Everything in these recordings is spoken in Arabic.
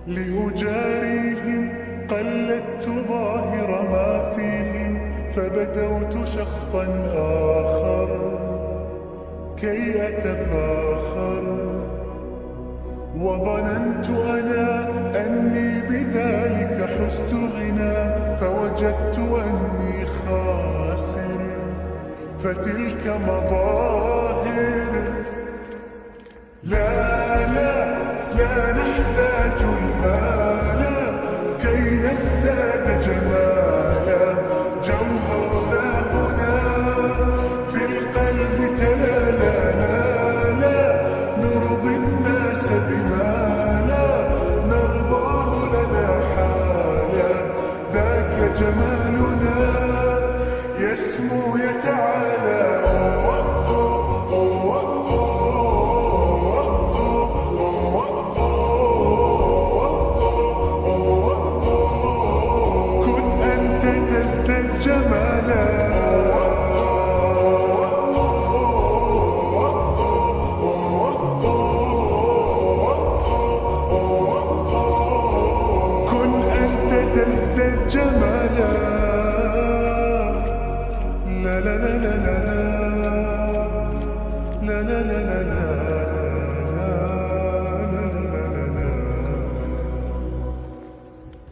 لأجاريهم قلدت ظاهر ما فيهم، فبدوت شخصا آخر كي أتفاخر، وظننت أنا أني بذلك حزت غنى، فوجدت أني خاسر. فتلك مظاهر. لا لا لا نحتاج المال كي نزداد جمالا، جوهرنا هنا في القلب تلالا. لا نرضي الناس بما لا نرضاه لنا حالا، ذاك جمالنا يسمو يتعالى.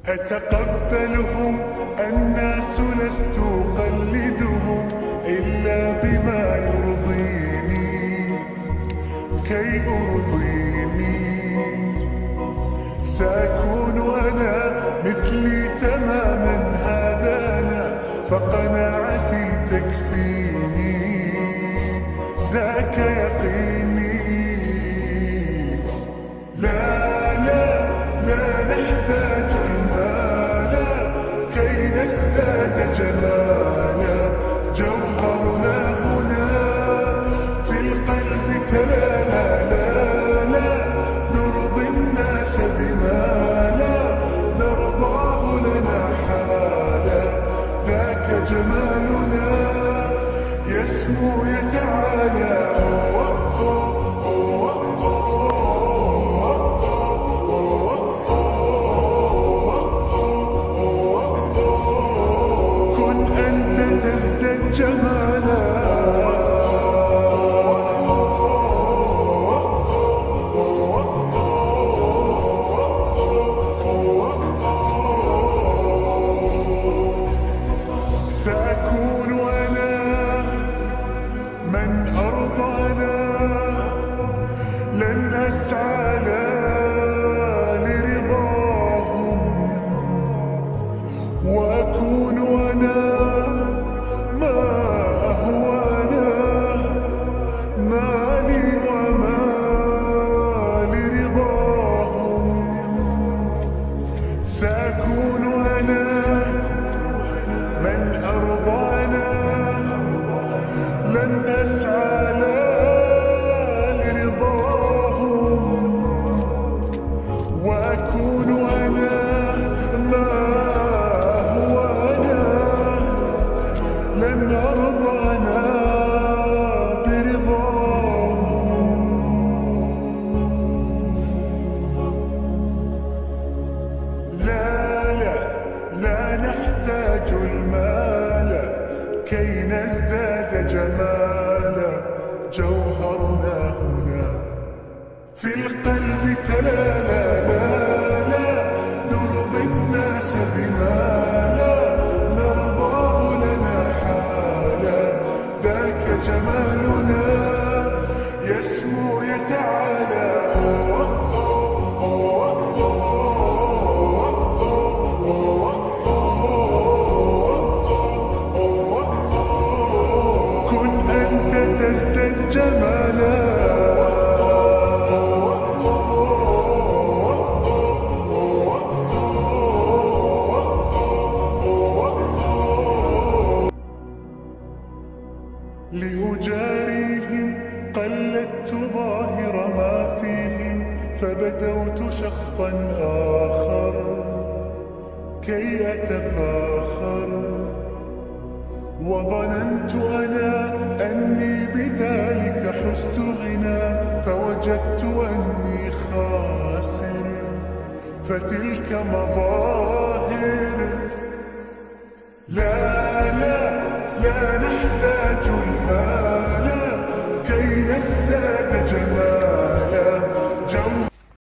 أتقبلهم الناس لست أقلدهم إلا بما يرضيني كي أرضيني. سأكون أنا مثلي تماما، هذا أنا فقناعتي تكفيني، ذاك يقيني. لا لا لا نحتاج المال كي نزداد جمالا، جوهرنا هنا في القلب تلالا. لا لا نرضي الناس بما لا نرضاه لنا حالا، ذاك جمالنا يسمو يتعالى. سأكون أنا من أرضانا، لن أسعى لرضاهم، وأكون أنا ما هو أنا، مالي وما لرضاهم. سأكون أنا من أرضانا، لن أسعى لرضاهم، وأكون أنا ما هو أنا، لن أرضى أنا برضاهم. لا لا لا نحتاج المال كي نزداد جمالا، جوهرنا هنا في القلب تلالا. لا لا نرضي الناس بما لا نرضاه لنا حالا، ذاك جمالنا يسمو يتعالى. تزداد جمالا. لأجاريهم قلدت ظاهر ما فيهم، فبدوت شخصا آخر كي أتفاخر، وظننت أنا أني بذلك حزت غنى، فوجدت أني خاسر. فتلك مظاهر. لا لا لا نحتاج المال كي نزداد جمالا.